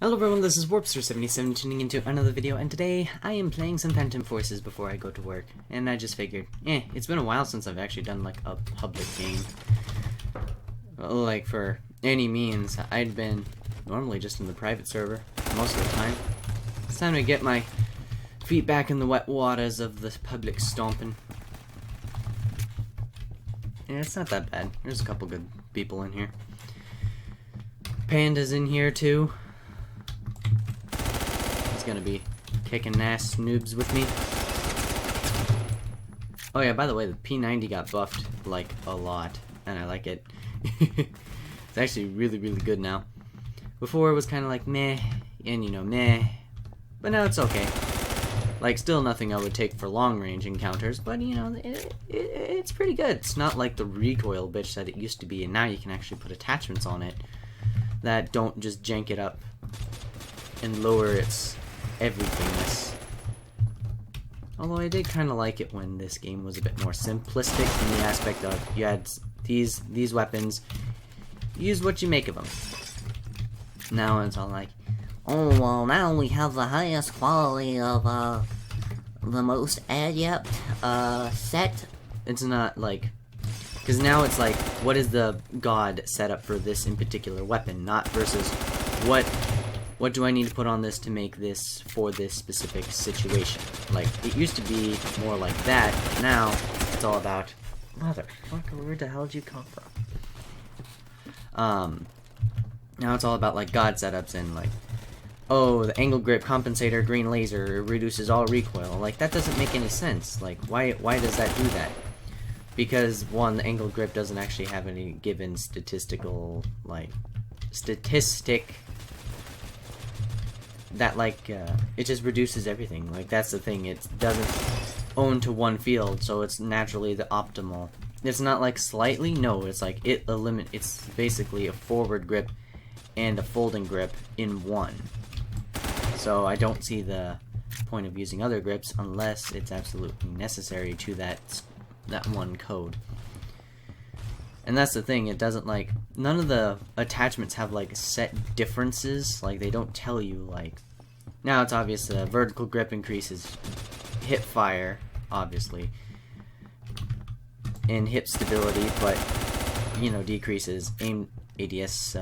Hello everyone, this is Warpster77 tuning into another video, and today I am playing some Phantom Forces before I go to work. And I just figured, it's been a while since I've actually done like a public game. Like for any means. I'd been normally just in the private server most of the time. It's time to get my feet back in the wet waters of the public stomping. Yeah, it's not that bad. There's a couple good people in here. Panda's in here too. Gonna be kicking ass noobs with me. Oh yeah, by the way, the P90 got buffed like a lot, and I like it. It's actually really good now. Before it was kind of like meh, and meh, but now it's okay. Like still nothing I would take for long range encounters, but it's pretty good. It's not like the recoil bitch that it used to be, and now you can actually put attachments on it that don't just jank it up and lower its everythingness. Although I did kind of like it when this game was a bit more simplistic in the aspect of you had these weapons, use what you make of them. Now it's all like, oh well, now we have the highest quality of the most adept set. It's not like, because now it's like, what is the god setup for this in particular weapon, not versus what do I need to put on this to make this for this specific situation? Like, it used to be more like that. Now, it's all about, motherfucker, where the hell did you come from? Now it's all about, like, god setups and, like, oh, the angle grip compensator green laser reduces all recoil. Like, that doesn't make any sense. Like, why does that do that? Because, one, the angle grip doesn't actually have any given statistical, like, statistic that it just reduces everything. Like that's the thing, it doesn't own to one field, so it's naturally the optimal. It's not like slightly, no, it's like it's basically a forward grip and a folding grip in one. So I don't see the point of using other grips unless it's absolutely necessary to that one code. And that's the thing, it doesn't like, none of the attachments have like set differences, like they don't tell you like, now it's obvious the vertical grip increases hip fire, obviously, and hip stability, but, decreases aim ADS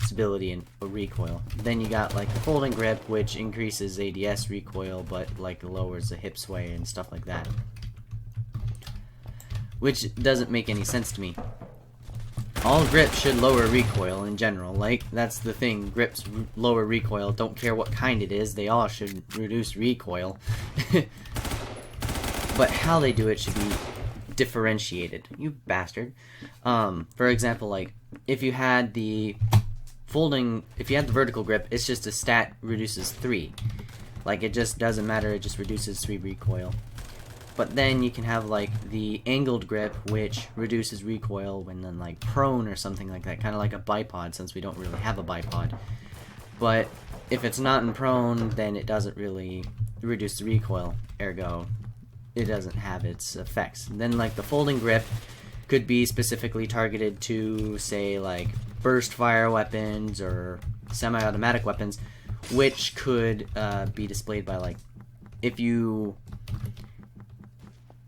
stability and recoil. Then you got like the folding grip, which increases ADS recoil, but like lowers the hip sway and stuff like that. Which doesn't make any sense to me. All grips should lower recoil in general, like, that's the thing, grips lower recoil, don't care what kind it is, they all should reduce recoil. But how they do it should be differentiated, you bastard. For example, like, if you had the vertical grip, it's just a stat reduces 3. Like, it just doesn't matter, it just reduces 3 recoil. But then you can have like the angled grip, which reduces recoil when then like prone or something like that, kind of like a bipod, since we don't really have a bipod. But if it's not in prone, then it doesn't really reduce the recoil, ergo it doesn't have its effects. And then like the folding grip could be specifically targeted to, say, like burst fire weapons or semi-automatic weapons, which could be displayed by like, if you...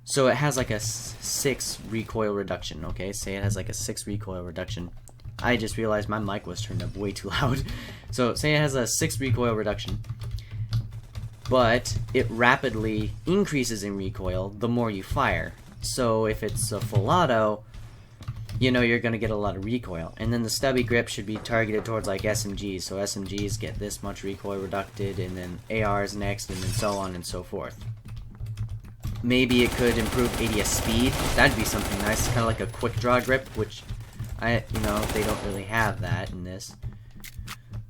So it has like a 6 recoil reduction, okay? Say it has like a 6 recoil reduction. I just realized my mic was turned up way too loud. So say it has a 6 recoil reduction, but it rapidly increases in recoil the more you fire. So if it's a full auto, you're gonna get a lot of recoil. And then the stubby grip should be targeted towards like SMGs. So SMGs get this much recoil reducted, and then ARs next, and then so on and so forth. Maybe it could improve ADS speed. That'd be something nice, kind of like a quick draw grip, which they don't really have that in this.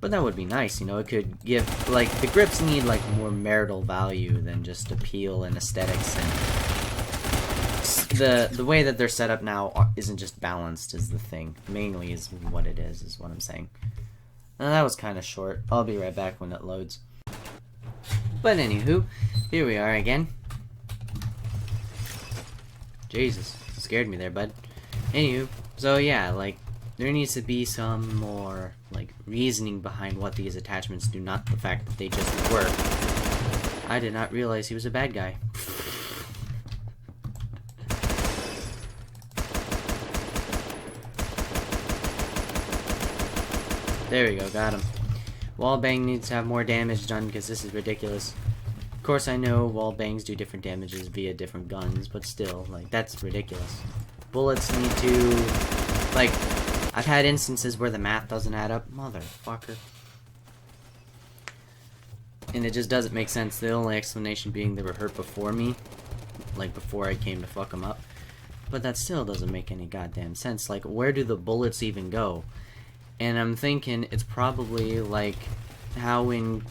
But that would be nice, it could give, like, the grips need like more marital value than just appeal and aesthetics, and the way that they're set up now isn't just balanced is the thing. Mainly is what it is what I'm saying. Now that was kind of short. I'll be right back when it loads. But anywho, here we are again. Jesus, scared me there, bud. Anywho, so yeah, like, there needs to be some more, like, reasoning behind what these attachments do, not the fact that they just work. I did not realize he was a bad guy. There we go, got him. Wall bang needs to have more damage done because this is ridiculous. Of course I know wall bangs do different damages via different guns, but still, like, that's ridiculous. Bullets need to, like, I've had instances where the math doesn't add up. Motherfucker. And it just doesn't make sense. The only explanation being they were hurt before me. Like, before I came to fuck them up. But that still doesn't make any goddamn sense. Like, where do the bullets even go? And I'm thinking it's probably like how in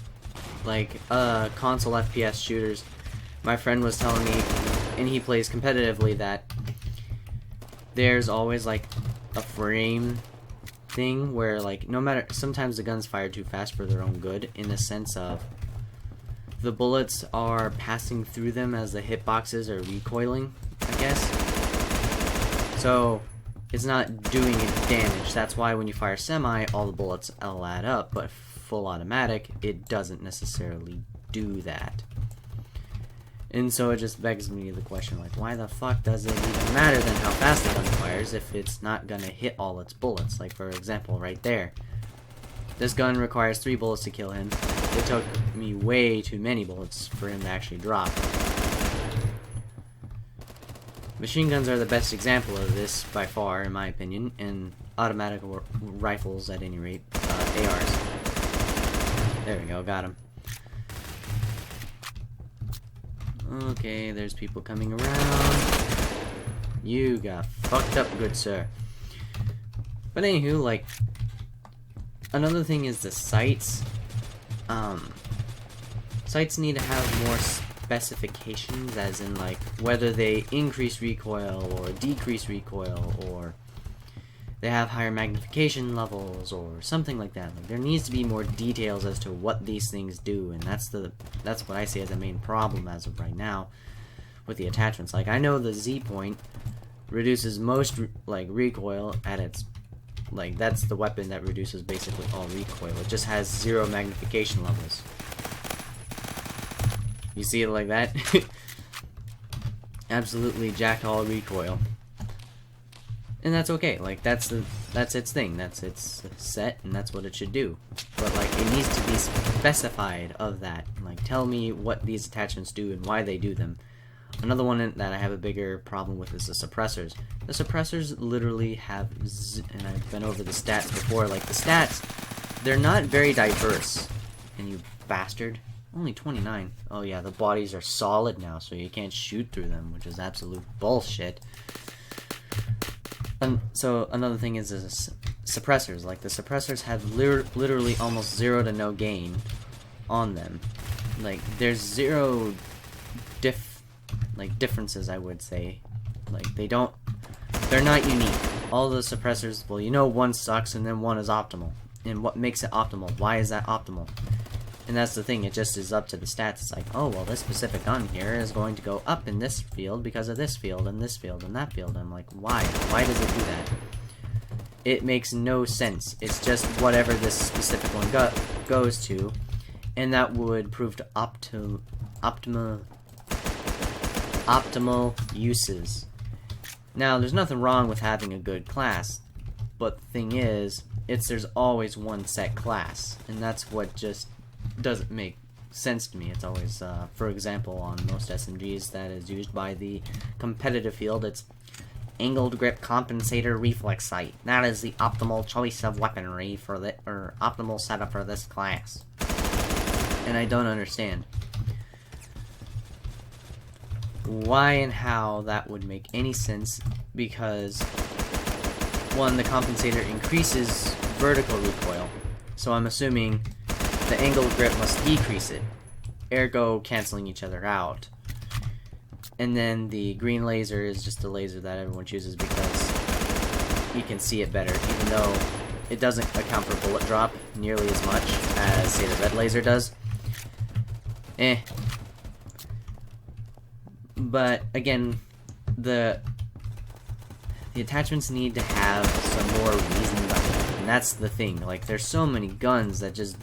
like console FPS shooters, my friend was telling me, and he plays competitively, that there's always like a frame thing where, like, no matter, sometimes the guns fire too fast for their own good, in the sense of the bullets are passing through them as the hitboxes are recoiling, I guess. So it's not doing any damage. That's why when you fire semi, all the bullets all add up, but full automatic, it doesn't necessarily do that. And so it just begs me the question, like, why the fuck does it even matter then how fast the gun fires if it's not gonna hit all its bullets? Like, for example, right there. This gun requires 3 bullets to kill him. It took me way too many bullets for him to actually drop. Machine guns are the best example of this, by far, in my opinion, and automatic rifles, at any rate, ARs. There we go, got him. Okay, there's people coming around. You got fucked up, good sir. But anywho, like, another thing is the sights. Sights need to have more specifications, as in, like, whether they increase recoil or decrease recoil, or they have higher magnification levels or something like that. Like, there needs to be more details as to what these things do, and that's what I see as the main problem as of right now with the attachments. Like, I know the Z point reduces most like recoil at its, like, that's the weapon that reduces basically all recoil. It just has 0 magnification levels. You see it like that? Absolutely jack all recoil. And that's okay. Like, that's its thing. That's its set, and that's what it should do. But, like, it needs to be specified of that. Like, tell me what these attachments do and why they do them. Another one that I have a bigger problem with is the suppressors. The suppressors literally have, and I've been over the stats before, like, the stats, they're not very diverse. And you bastard. Only 29. Oh yeah, the bodies are solid now, so you can't shoot through them, which is absolute bullshit. And so another thing is suppressors. Like, the suppressors have literally almost 0 to no gain on them. Like, there's 0 differences, I would say. Like, they're not unique. All the suppressors, well, you know, one sucks and then one is optimal. And what makes it optimal? Why is that optimal? And that's the thing, it just is up to the stats. It's like, oh, well, this specific gun here is going to go up in this field because of this field, and this field, and that field. I'm like, why? Why does it do that? It makes no sense. It's just whatever this specific one goes to, and that would prove to optimal uses. Now, there's nothing wrong with having a good class, but the thing is, there's always one set class, and that's what just doesn't make sense to me. It's always, for example, on most SMGs that is used by the competitive field, it's angled grip compensator reflex sight. That is the optimal choice of weaponry for or optimal setup for this class. And I don't understand why and how that would make any sense, because one, the compensator increases vertical recoil, so I'm assuming the angled grip must decrease it, ergo canceling each other out. And then the green laser is just a laser that everyone chooses because you can see it better, even though it doesn't account for bullet drop nearly as much as, say, the red laser does. But again, the attachments need to have some more reason behind them. and that's the thing. Like, there's so many guns that just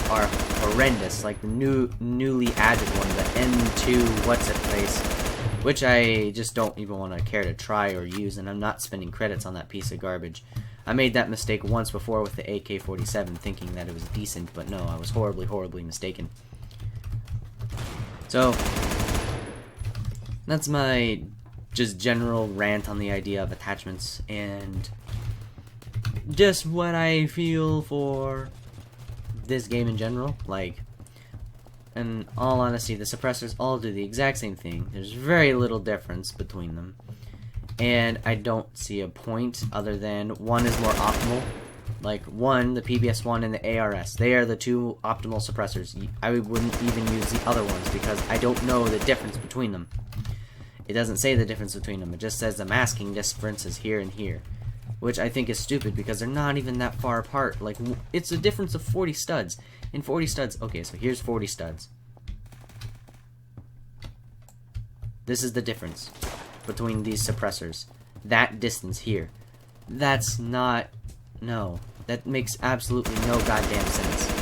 are horrendous. Like the newly added one, the M2 what's-it-face, which I just don't even want to care to try or use, and I'm not spending credits on that piece of garbage. I made that mistake once before with the AK-47, thinking that it was decent, but no, I was horribly, horribly mistaken. So, that's my just general rant on the idea of attachments, and just what I feel for this game in general. Like, in all honesty, the suppressors all do the exact same thing. There's very little difference between them, and I don't see a point other than one is more optimal. Like, one, the PBS-1 and the ARS, they are the two optimal suppressors. I wouldn't even use the other ones because I don't know the difference between them. It doesn't say the difference between them. It just says the masking difference is here and here, which I think is stupid because they're not even that far apart. Like, it's a difference of 40 studs. And 40 studs, okay, so here's 40 studs. This is the difference between these suppressors. That distance here. That's not, no. That makes absolutely no goddamn sense.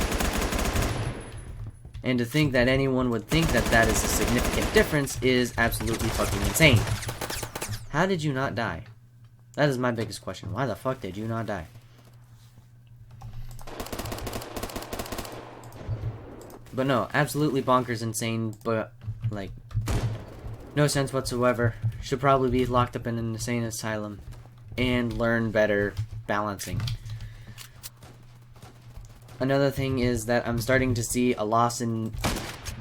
And to think that anyone would think that that is a significant difference is absolutely fucking insane. How did you not die? That is my biggest question. Why the fuck did you not die? But no, absolutely bonkers insane, but, like, no sense whatsoever. Should probably be locked up in an insane asylum and learn better balancing. Another thing is that I'm starting to see a loss in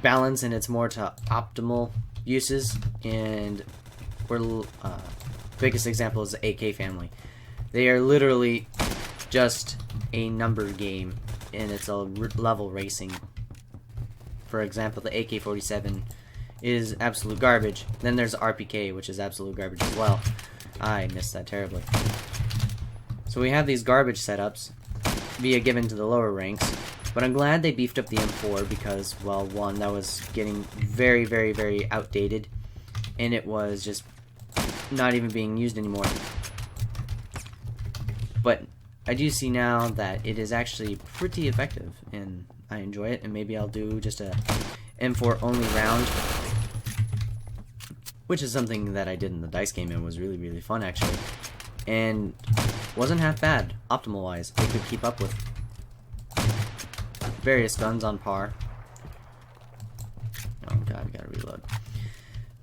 balance, and it's more to optimal uses, and we're biggest example is the AK family. They are literally just a number game, and it's a level racing. For example, the AK-47 is absolute garbage. Then there's the RPK, which is absolute garbage as well. I missed that terribly. So we have these garbage setups via given to the lower ranks, but I'm glad they beefed up the M4 because, well, one, that was getting very, very, very outdated, and it was just not even being used anymore. But I do see now that it is actually pretty effective, and I enjoy it, and maybe I'll do just a M4 only round, which is something that I did in the dice game and was really, really fun actually, and wasn't half bad optimal wise. It could keep up with various guns on par. Oh god, I gotta reload.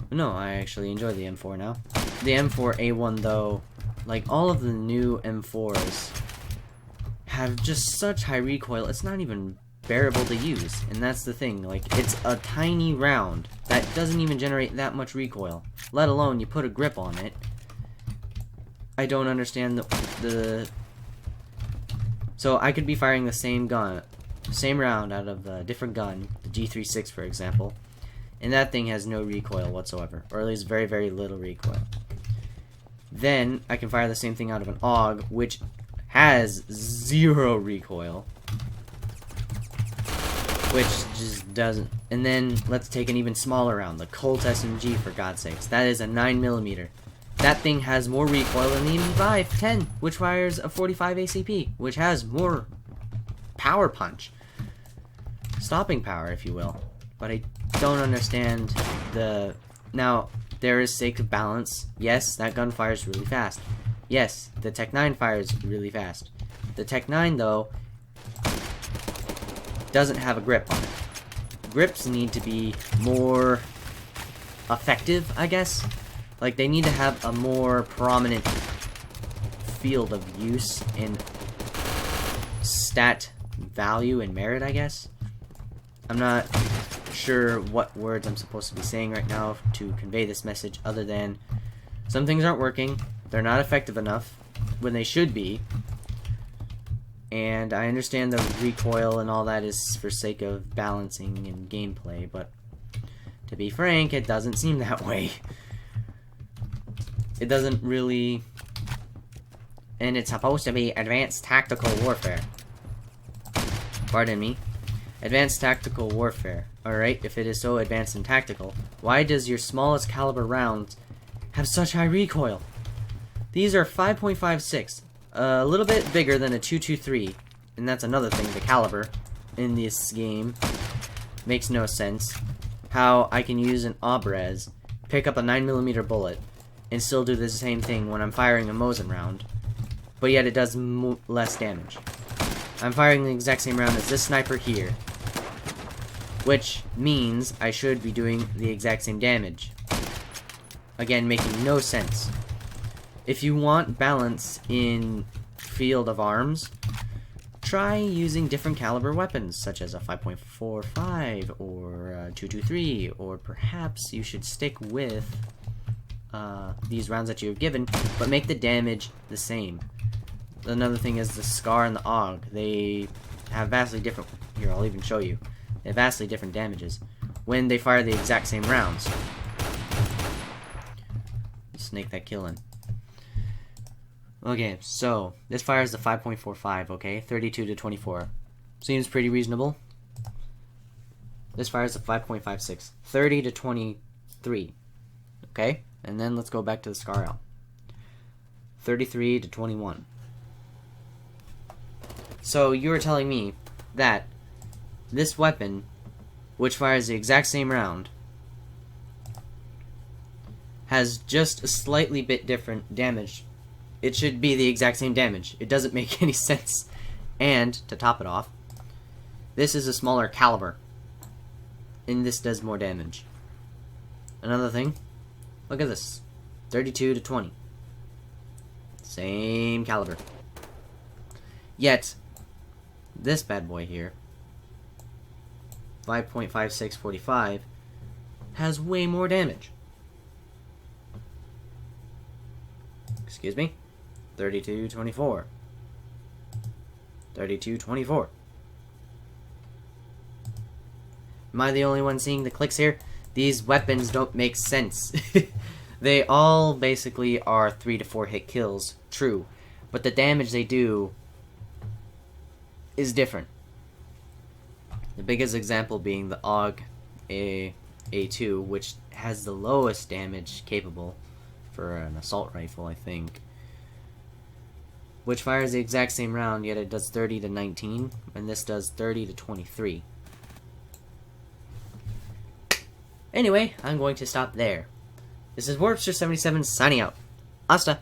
But no, I actually enjoy the M4 now. The M4A1 though, like all of the new M4s have just such high recoil, it's not even bearable to use, and that's the thing. Like, it's a tiny round that doesn't even generate that much recoil, let alone you put a grip on it. I don't understand the so I could be firing the same gun, same round out of a different gun, the G36 for example, and that thing has no recoil whatsoever, or at least very, very little recoil. Then I can fire the same thing out of an AUG, which has zero recoil, which just doesn't. And then let's take an even smaller round, the Colt Smg, for God's sakes. That is a 9mm. That thing has more recoil than the MP5-10, which fires a 45 ACP, which has more power punch, stopping power, if you will. But I don't understand the. Now, there is sake of balance. Yes, that gun fires really fast. Yes, the Tech 9 fires really fast. The Tech 9, though, doesn't have a grip on it. Grips need to be more effective, I guess. Like, they need to have a more prominent field of use and stat value and merit, I guess. I'm not sure what words I'm supposed to be saying right now to convey this message, other than some things aren't working, they're not effective enough when they should be, and I understand the recoil and all that is for sake of balancing and gameplay, but to be frank, it doesn't seem that way. It doesn't really, and it's supposed to be advanced tactical warfare. Pardon me. Advanced tactical warfare. Alright, if it is so advanced and tactical, why does your smallest caliber rounds have such high recoil? These are 5.56. a little bit bigger than a 223, and that's another thing. The caliber in this game makes no sense. How I can use an Obrez, pick up a 9mm bullet, and still do the same thing when I'm firing a Mosin round, but yet it does less damage. I'm firing the exact same round as this sniper here, which means I should be doing the exact same damage. Again, making no sense. If you want balance in field of arms, try using different caliber weapons, such as a 5.45 or a 223, or perhaps you should stick with these rounds that you've given, but make the damage the same. Another thing is the Scar and the AUG. They have vastly different... Here, I'll even show you. They have vastly different damages when they fire the exact same rounds. Snake that kill in. Okay, so this fires the 5.45, okay? 32 to 24. Seems pretty reasonable. This fires the 5.56. 30 to 23. Okay? And then let's go back to the Scar L. 33 to 21. So you were telling me that this weapon, which fires the exact same round, has just a slightly bit different damage. It should be the exact same damage. It doesn't make any sense. And, to top it off, this is a smaller caliber, and this does more damage. Another thing, look at this. 32 to 20. Same caliber. Yet, this bad boy here, 5.5645, has way more damage. Excuse me? 32-24. 32-24. Am I the only one seeing the clicks here? These weapons don't make sense. They all basically are 3 to 4 hit kills, true, but the damage they do is different. The biggest example being the AUG A2, which has the lowest damage capable for an assault rifle, I think, which fires the exact same round, yet it does 30 to 19, and this does 30 to 23. Anyway, I'm going to stop there. This is Warpster77 signing out. Hasta!